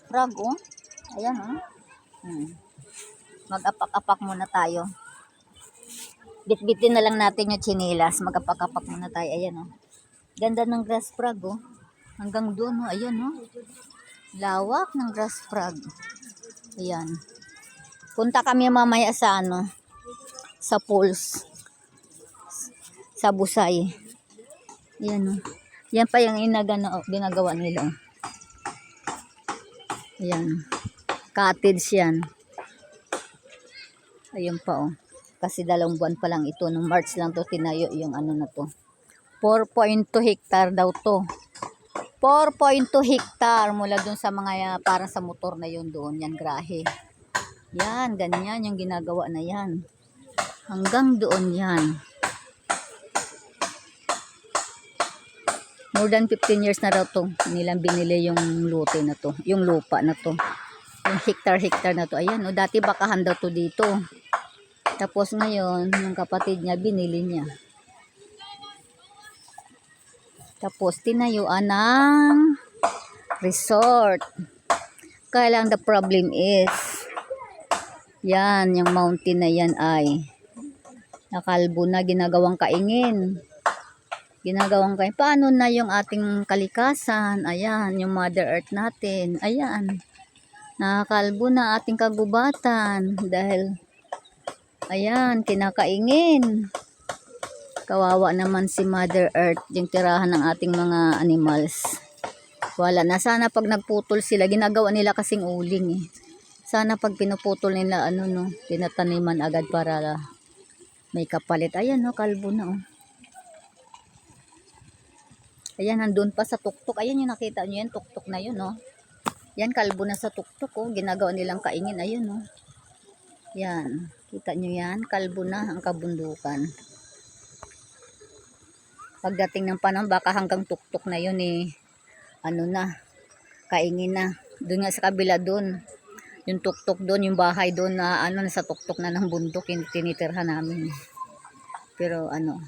Frog, oh. Ayan, oh. Mag-apak-apak muna tayo. Bit-bitin na lang natin yung chinilas. Mag-apak-apak muna tayo. Ayan, oh. Ganda ng grass frog, oh. Hanggang doon, oh. Ayan, oh. Lawak ng grass frog. Ayan. Punta kami mamaya sa ano, sa pools. Sa Busay. Ayan, oh. Yan pa yung ginagawa nila, oh. Ayan. Cottage yan. Ayun pa, oh. Kasi 2 buwan pa lang ito. Nung March lang to tinayo yung ano na to. 4.2 hectare daw to. 4.2 hectare mula dun sa mga parang sa motor na yun doon. Yan, grahe. Yan, ganyan yung ginagawa na yan. Hanggang doon yan. More than 15 years na daw to. Nilang binili yung lote na to. Yung lupa na to. Yung hectare na to. Ayan, oh, dati bakahan daw to dito. Tapos ngayon, yung kapatid niya, binili niya. Tapos, tinayuan ng resort. Kaya lang, the problem is, yan, yung mountain na yan ay nakalbo na, ginagawang kaingin. Paano na yung ating kalikasan? Ayan, yung Mother Earth natin. Ayan, nakakalbo na ating kagubatan dahil ayan, kinakaingin. Kawawa naman si Mother Earth, yung tirahan ng ating mga animals. Wala na. Sana pag nagputol sila, ginagawa nila kasing uling, eh. Sana pag pinuputol nila, ano, no, tinataniman agad para may kapalit. Ayan, no, kalbo na, oh. Ayan, nandun pa sa tuktok. Ayan yung nakita nyo yan, tuktok na yun, no. Yan, kalbo na sa tuktok, oh. Ginagawa nilang kaingin. Ayan, no. Yan. Kita nyo yan, kalbo na ang kabundukan. Pagdating ng panahon, baka hanggang tuktok na yun, eh. Ano na, kaingin na. Doon nga sa kabila doon. Yung tuktok doon, yung bahay doon na ano, nasa tuktok na ng bundok, yung tinitirhan namin. Pero ano,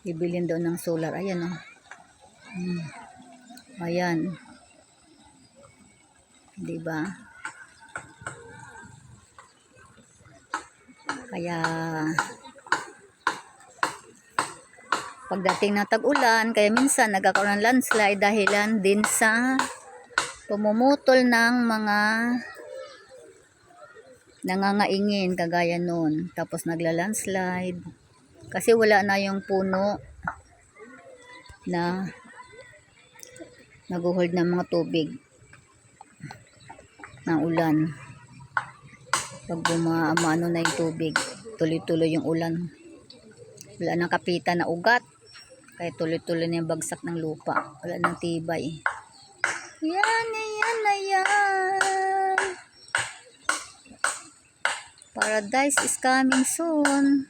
ibilin doon ng solar. Ayan, oh. Ayan. Diba? Kaya pagdating ng tag-ulan, kaya minsan nagkakaroon ng landslide dahilan din sa pumumutol ng mga nangangaingin kagaya nun. Tapos nagla-landslide kasi wala na yung puno na nag-hold ng mga tubig ng ulan. Pag bumaano na yung tubig, tuloy-tuloy yung ulan. Wala nang kapitan na ugat. Kaya tuloy-tuloy na yung bagsak ng lupa. Wala nang tibay. Yan. Paradise is coming soon.